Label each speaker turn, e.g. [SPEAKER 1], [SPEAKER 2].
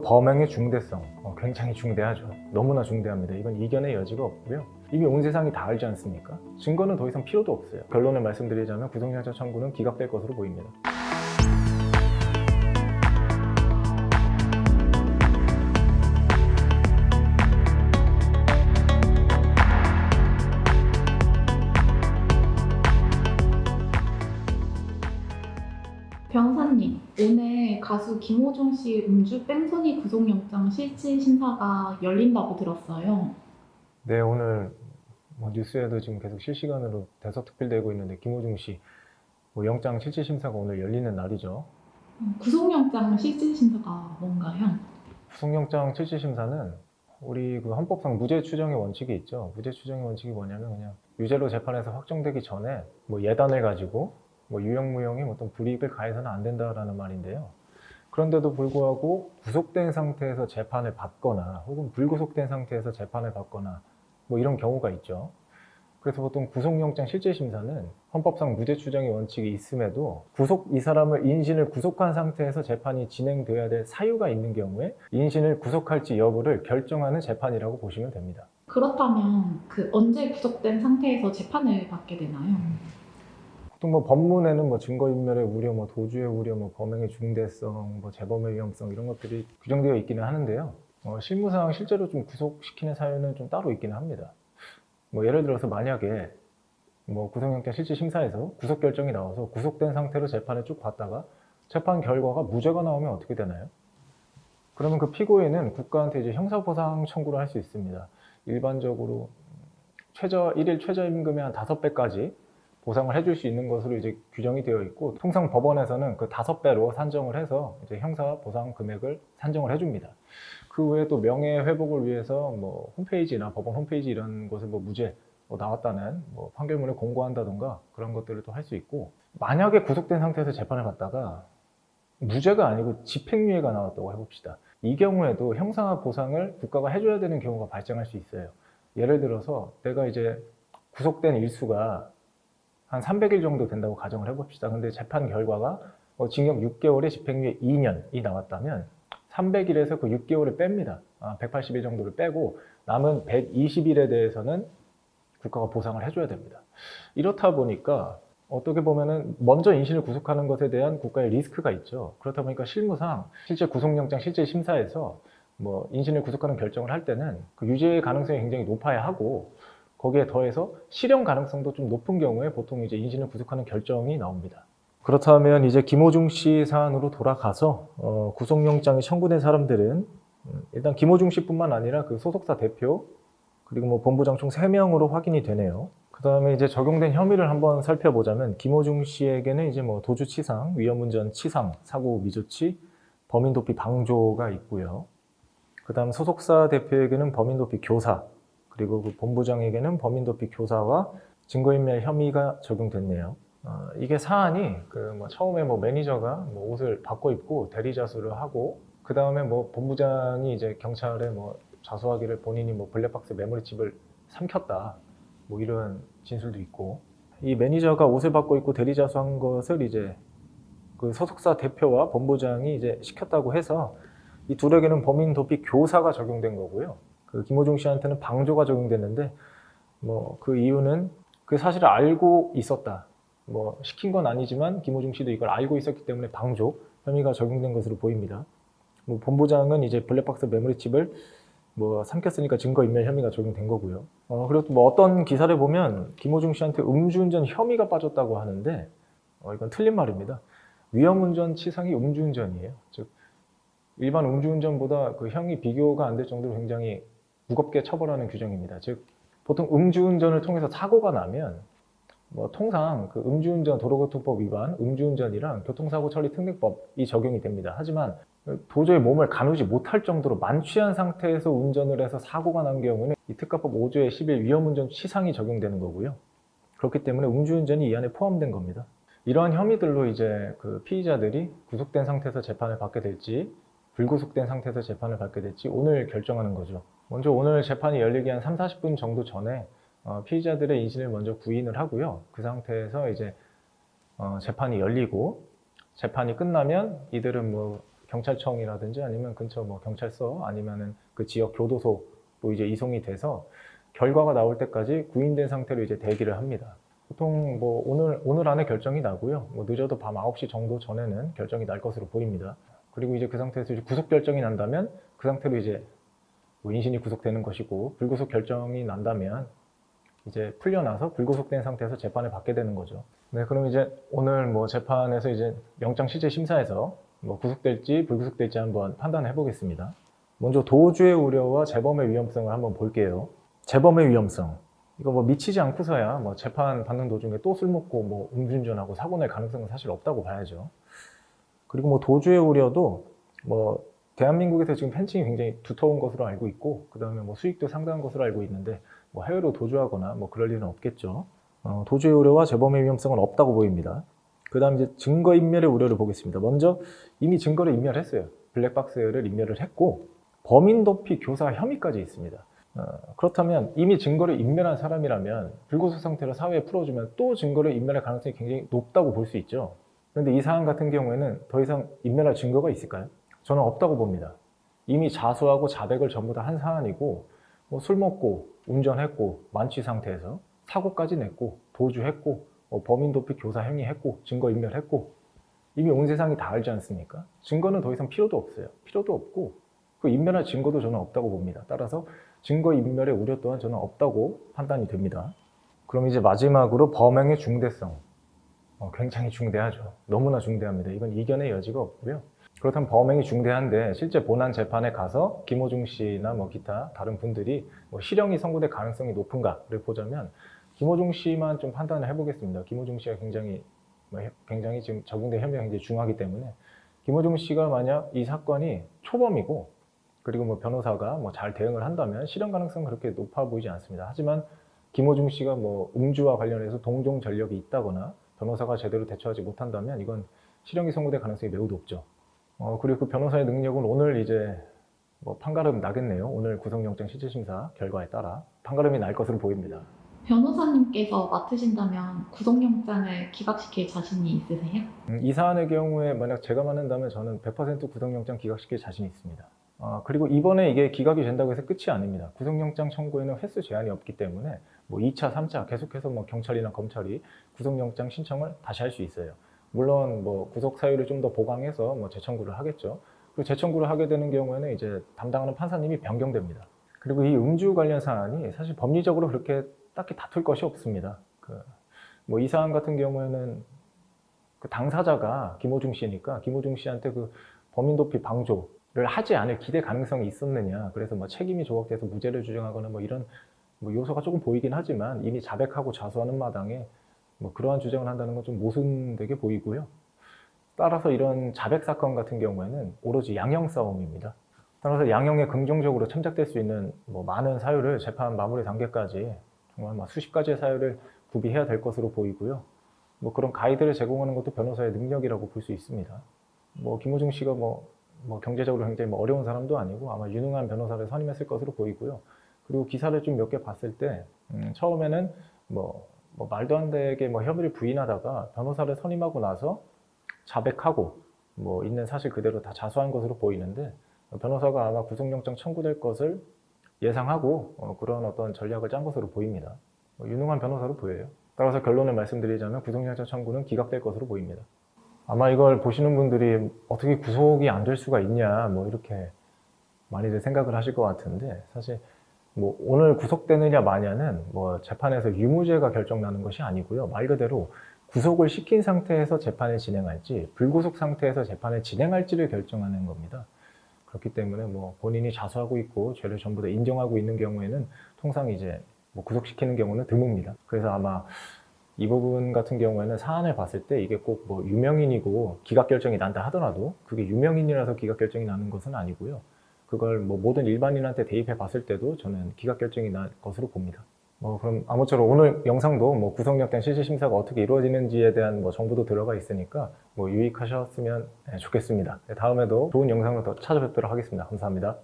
[SPEAKER 1] 범행의 중대성 굉장히 중대하죠. 너무나 중대합니다. 이건 이견의 여지가 없고요. 이미 온 세상이 다 알지 않습니까? 증거는 더 이상 필요도 없어요. 결론을 말씀드리자면 구속영장 청구는 기각될 것으로 보입니다.
[SPEAKER 2] 변호사님, 오늘 가수 김호중 씨 음주 뺑소니 구속영장 실질 심사가 열린다고 들었어요.
[SPEAKER 1] 네, 오늘 뉴스에도 지금 계속 실시간으로 대서특필되고 있는데 김호중 씨 영장 실질 심사가 오늘 열리는 날이죠.
[SPEAKER 2] 구속영장 실질 심사가 뭔가요?
[SPEAKER 1] 구속영장 실질 심사는 우리 그 헌법상 무죄 추정의 원칙이 있죠. 무죄 추정의 원칙이 뭐냐면 그냥 유죄로 재판에서 확정되기 전에 예단을 가지고 유형무형의 어떤 불이익을 가해서는 안 된다라는 말인데요. 그런데도 불구하고 구속된 상태에서 재판을 받거나 혹은 불구속된 상태에서 재판을 받거나 이런 경우가 있죠. 그래서 보통 구속영장 실질심사는 헌법상 무죄 추정의 원칙이 있음에도 이 사람을 인신을 구속한 상태에서 재판이 진행되어야 될 사유가 있는 경우에 인신을 구속할지 여부를 결정하는 재판이라고 보시면 됩니다.
[SPEAKER 2] 그렇다면 언제 구속된 상태에서 재판을 받게 되나요?
[SPEAKER 1] 보통 법문에는 증거인멸의 우려, 도주의 우려, 범행의 중대성, 재범의 위험성 이런 것들이 규정되어 있기는 하는데요. 실무상 실제로 좀 구속시키는 사유는 좀 따로 있기는 합니다. 예를 들어서 만약에 구속영장 실질심사에서 구속 결정이 나와서 구속된 상태로 재판을 쭉 봤다가 재판 결과가 무죄가 나오면 어떻게 되나요? 그러면 그 피고인은 국가한테 이제 형사보상 청구를 할 수 있습니다. 일반적으로 일일 최저임금의 한 5배까지 보상을 해줄 수 있는 것으로 이제 규정이 되어 있고, 통상 법원에서는 그 5배로 산정을 해서 이제 형사 보상 금액을 산정을 해줍니다. 그 외에 또 명예회복을 위해서 홈페이지나 법원 홈페이지 이런 곳에 무죄 나왔다는 판결문을 공고한다던가 그런 것들을 또 할 수 있고, 만약에 구속된 상태에서 재판을 받다가 무죄가 아니고 집행유예가 나왔다고 해봅시다. 이 경우에도 형사 보상을 국가가 해줘야 되는 경우가 발생할 수 있어요. 예를 들어서 내가 이제 구속된 일수가 한 300일 정도 된다고 가정을 해봅시다. 근데 재판 결과가 징역 6개월에 집행유예 2년이 나왔다면 300일에서 그 6개월을 뺍니다. 180일 정도를 빼고 남은 120일에 대해서는 국가가 보상을 해줘야 됩니다. 이렇다 보니까 어떻게 보면은 먼저 인신을 구속하는 것에 대한 국가의 리스크가 있죠. 그렇다 보니까 실무상 실제 구속영장 실질 심사에서 인신을 구속하는 결정을 할 때는 그 유죄의 가능성이 굉장히 높아야 하고, 거기에 더해서 실형 가능성도 좀 높은 경우에 보통 이제 인신을 구속하는 결정이 나옵니다. 그렇다면 이제 김호중 씨 사안으로 돌아가서 구속영장이 청구된 사람들은 일단 김호중 씨뿐만 아니라 그 소속사 대표 그리고 본부장 총 3명으로 확인이 되네요. 그 다음에 이제 적용된 혐의를 한번 살펴보자면 김호중 씨에게는 이제 도주치상, 위험운전 치상, 사고 미조치, 범인도피 방조가 있고요. 그 다음 소속사 대표에게는 범인도피 교사, 그리고 그 본부장에게는 범인도피 교사와 증거인멸 혐의가 적용됐네요. 이게 사안이 처음에 매니저가 옷을 바꿔 입고 대리자수를 하고, 그 다음에 본부장이 이제 경찰에 자수하기를 본인이 블랙박스 메모리칩을 삼켰다, 이런 진술도 있고, 이 매니저가 옷을 바꿔 입고 대리자수한 것을 이제 그 소속사 대표와 본부장이 이제 시켰다고 해서 이 둘에게는 범인도피 교사가 적용된 거고요. 그 김호중 씨한테는 방조가 적용됐는데 그 이유는 그 사실을 알고 있었다. 시킨 건 아니지만 김호중 씨도 이걸 알고 있었기 때문에 방조 혐의가 적용된 것으로 보입니다. 본부장은 이제 블랙박스 메모리칩을 삼켰으니까 증거인멸 혐의가 적용된 거고요. 그리고 또 어떤 기사를 보면 김호중 씨한테 음주운전 혐의가 빠졌다고 하는데 이건 틀린 말입니다. 위험운전 치상이 음주운전이에요. 즉 일반 음주운전보다 그 형이 비교가 안 될 정도로 굉장히 무겁게 처벌하는 규정입니다. 즉 보통 음주운전을 통해서 사고가 나면 통상 그 음주운전 도로교통법 위반, 음주운전이랑 교통사고 처리 특례법이 적용이 됩니다. 하지만 도저히 몸을 가누지 못할 정도로 만취한 상태에서 운전을 해서 사고가 난 경우는 이 특가법 5조의 11 위험운전 치상이 적용되는 거고요. 그렇기 때문에 음주운전이 이 안에 포함된 겁니다. 이러한 혐의들로 이제 그 피의자들이 구속된 상태에서 재판을 받게 될지 불구속된 상태에서 재판을 받게 될지 오늘 결정하는 거죠. 먼저 오늘 재판이 열리기 한 30-40분 정도 전에 피의자들의 인신을 먼저 구인을 하고요. 그 상태에서 이제 재판이 열리고, 재판이 끝나면 이들은 경찰청이라든지 아니면 근처 뭐 경찰서 아니면은 그 지역 교도소로 이제 이송이 돼서 결과가 나올 때까지 구인된 상태로 이제 대기를 합니다. 보통 뭐 오늘 안에 결정이 나고요. 뭐 늦어도 밤 9시 정도 전에는 결정이 날 것으로 보입니다. 그리고 이제 그 상태에서 이제 구속 결정이 난다면 그 상태로 이제 뭐 인신이 구속되는 것이고, 불구속 결정이 난다면 이제 풀려나서 불구속된 상태에서 재판을 받게 되는 거죠. 네, 그럼 이제 오늘 뭐 재판에서 이제 영장 실질 심사에서 뭐 구속될지 불구속될지 한번 판단해 보겠습니다. 먼저 도주의 우려와 재범의 위험성을 한번 볼게요. 재범의 위험성. 이거 뭐 미치지 않고서야 뭐 재판 받는 도중에 또 술 먹고 뭐 음주운전하고 사고 날 가능성은 사실 없다고 봐야죠. 그리고 뭐 도주의 우려도 뭐 대한민국에서 지금 펜싱이 굉장히 두터운 것으로 알고 있고, 그 다음에 뭐 수익도 상당한 것으로 알고 있는데 뭐 해외로 도주하거나 뭐 그럴 일은 없겠죠. 도주의 우려와 재범의 위험성은 없다고 보입니다. 그 다음 이제 증거인멸의 우려를 보겠습니다. 먼저 이미 증거를 인멸했어요. 블랙박스를 인멸을 했고 범인 도피 교사 혐의까지 있습니다. 그렇다면 이미 증거를 인멸한 사람이라면 불구속 상태로 사회에 풀어주면 또 증거를 인멸할 가능성이 굉장히 높다고 볼 수 있죠. 그런데 이 사안 같은 경우에는 더 이상 인멸할 증거가 있을까요? 저는 없다고 봅니다. 이미 자수하고 자백을 전부 다 한 사안이고, 뭐 술 먹고 운전했고 만취 상태에서 사고까지 냈고 도주했고 범인 도피 교사 행위했고 증거 인멸했고, 이미 온 세상이 다 알지 않습니까? 증거는 더 이상 필요도 없어요. 필요도 없고 그 인멸할 증거도 저는 없다고 봅니다. 따라서 증거 인멸의 우려 또한 저는 없다고 판단이 됩니다. 그럼 이제 마지막으로 범행의 중대성. 굉장히 중대하죠. 너무나 중대합니다. 이건 이견의 여지가 없고요. 그렇다면 범행이 중대한데 실제 본안 재판에 가서 김호중 씨나 뭐 기타 다른 분들이 뭐 실형이 선고될 가능성이 높은가를 보자면 김호중 씨만 좀 판단을 해보겠습니다. 김호중 씨가 굉장히 지금 적용된 혐의가 굉장히 중하기 때문에 김호중 씨가 만약 이 사건이 초범이고 그리고 뭐 변호사가 뭐 잘 대응을 한다면 실형 가능성은 그렇게 높아 보이지 않습니다. 하지만 김호중 씨가 뭐 음주와 관련해서 동종 전력이 있다거나 변호사가 제대로 대처하지 못한다면 이건 실형이 선고될 가능성이 매우 높죠. 그리고 그 변호사의 능력은 오늘 이제 뭐 판가름 나겠네요. 오늘 구속영장 실질심사 결과에 따라 판가름이 날 것으로 보입니다.
[SPEAKER 2] 변호사님께서 맡으신다면 구속영장을 기각시킬 자신이 있으세요?
[SPEAKER 1] 이 사안의 경우에 만약 제가 맡는다면 저는 100% 구속영장 기각시킬 자신이 있습니다. 그리고 이번에 이게 기각이 된다고 해서 끝이 아닙니다. 구속영장 청구에는 횟수 제한이 없기 때문에 뭐 2차, 3차 계속해서 뭐 경찰이나 검찰이 구속영장 신청을 다시 할 수 있어요. 물론 뭐 구속 사유를 좀 더 보강해서 뭐 재청구를 하겠죠. 그리고 재청구를 하게 되는 경우에는 이제 담당하는 판사님이 변경됩니다. 그리고 이 음주 관련 사안이 사실 법리적으로 그렇게 딱히 다툴 것이 없습니다. 뭐 이 사안 같은 경우에는 그 당사자가 김호중 씨니까 김호중 씨한테 그 범인 도피 방조를 하지 않을 기대 가능성이 있었느냐. 그래서 뭐 책임이 조각돼서 무죄를 주장하거나 뭐 이런 뭐 요소가 조금 보이긴 하지만 이미 자백하고 자수하는 마당에 뭐 그러한 주장을 한다는 건 좀 모순되게 보이고요. 따라서 이런 자백 사건 같은 경우에는 오로지 양형 싸움입니다. 따라서 양형에 긍정적으로 참작될 수 있는 뭐 많은 사유를 재판 마무리 단계까지 정말 막 수십 가지의 사유를 구비해야 될 것으로 보이고요. 뭐 그런 가이드를 제공하는 것도 변호사의 능력이라고 볼 수 있습니다. 뭐 김호중 씨가 뭐 경제적으로 굉장히 뭐 어려운 사람도 아니고 아마 유능한 변호사를 선임했을 것으로 보이고요. 그리고 기사를 좀 몇 개 봤을 때 처음에는 뭐 말도 안 되게 뭐 혐의를 부인하다가 변호사를 선임하고 나서 자백하고 뭐 있는 사실 그대로 다 자수한 것으로 보이는데, 변호사가 아마 구속영장 청구될 것을 예상하고 그런 어떤 전략을 짠 것으로 보입니다. 유능한 변호사로 보여요. 따라서 결론을 말씀드리자면 구속영장 청구는 기각될 것으로 보입니다. 아마 이걸 보시는 분들이 어떻게 구속이 안 될 수가 있냐 뭐 이렇게 많이들 생각을 하실 것 같은데, 사실 뭐 오늘 구속되느냐 마냐는 뭐 재판에서 유무죄가 결정나는 것이 아니고요. 말 그대로 구속을 시킨 상태에서 재판을 진행할지 불구속 상태에서 재판을 진행할지를 결정하는 겁니다. 그렇기 때문에 뭐 본인이 자수하고 있고 죄를 전부 다 인정하고 있는 경우에는 통상 이제 뭐 구속시키는 경우는 드뭅니다. 그래서 아마 이 부분 같은 경우에는 사안을 봤을 때 이게 꼭 뭐 유명인이고 기각 결정이 난다 하더라도 그게 유명인이라서 기각 결정이 나는 것은 아니고요. 그걸 뭐 모든 일반인한테 대입해 봤을 때도 저는 기각 결정이 날 것으로 봅니다. 그럼 아무쪼록 오늘 영상도 뭐 구속영장 실질심사가 어떻게 이루어지는지에 대한 뭐 정보도 들어가 있으니까 뭐 유익하셨으면 좋겠습니다. 다음에도 좋은 영상으로 더 찾아뵙도록 하겠습니다. 감사합니다.